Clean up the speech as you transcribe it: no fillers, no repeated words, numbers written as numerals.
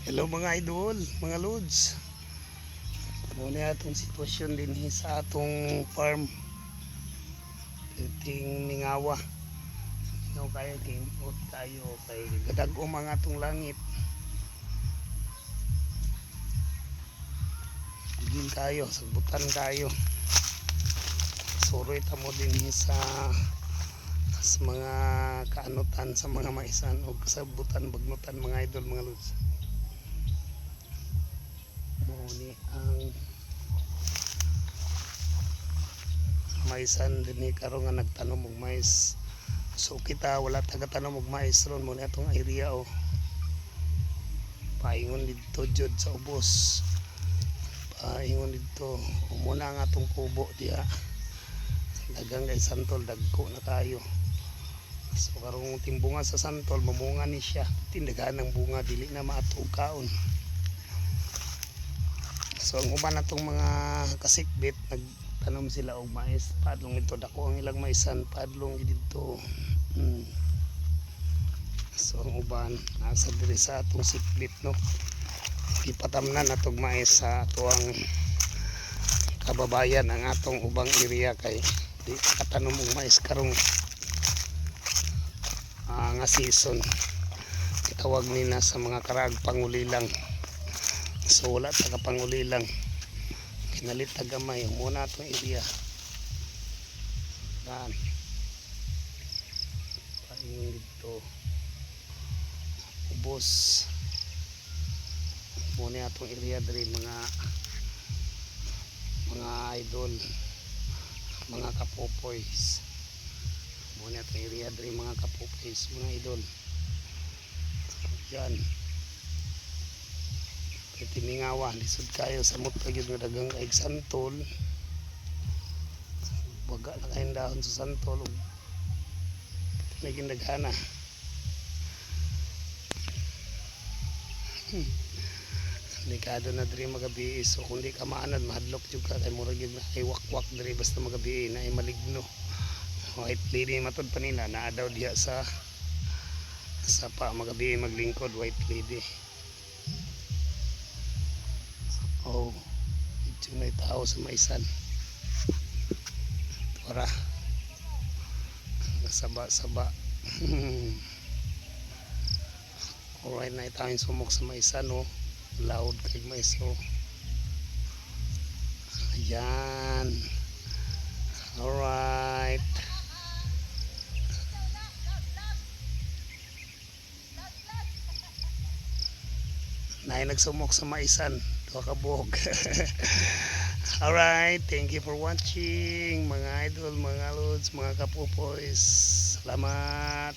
Hello mga idol, mga lods. Muna atong sitwasyon din sa atong farm. Ting Mingawa. Ikaw kayo, tingkot tayo kay gadag-o mga atong langit. Gil kayo, sagbutan kayo. Suroy ta mo din sa mga kaanutan sa mga maisan o kasabutan bagnutan mga idol, mga lods. Muni ang maisan din ni karon nga nagtanom og mais. So kita wala taga-tanom og mais ron mo atong area o paingon dito jud sa ubos. Paingon dito muna ang atong kubo diha. Dagang kay santol dagko na kayo. So karong timbunga sa santol mamunga ni siya. Tindagan ng bunga dili na maatog kaon. So ang uban natong mga kasikbit nagtanom sila og mais. Padlong ito dako ang ilang maisan, padlong dito. So ang uban nasa diri sa atong sikbit no. Ipatamnan natong mais sa atuang kababayan ang atong ubang area kay di katanom og mais karong nga season. Kitawag nila sa mga karag pangulilang. So wala taga pangulilang. Kinalit tagamay muna atong area. Dan. Paingon dito. Ubos. Muna atong area diri mga idol, mga kapopoys. Muna atong area diri mga kapopoys, mga idol. Yan. Timingawa lisod kayo sa mutag yun nga dagang kaig santol. Baga na kayong dahon sa santol naging daghana. Delikado na diri magabi, so kung di ka maanad mahadlok jud ka kay murag yun ay wakwak diri basta magabi na ay maligno. White lady matod pa nila naa daw diha sa pa magabi maglingkod white lady. Oh, ito na tao sa maisan. Tara. Nasaba-saba. Alright na itawin sumok sa maisan, no? Loud kay maiso. Ayan. Alright. Nay nagsumok sa maisan. Kabuhog. Alright, thank you for watching mga idol, mga lods, mga kapupoys. Salamat.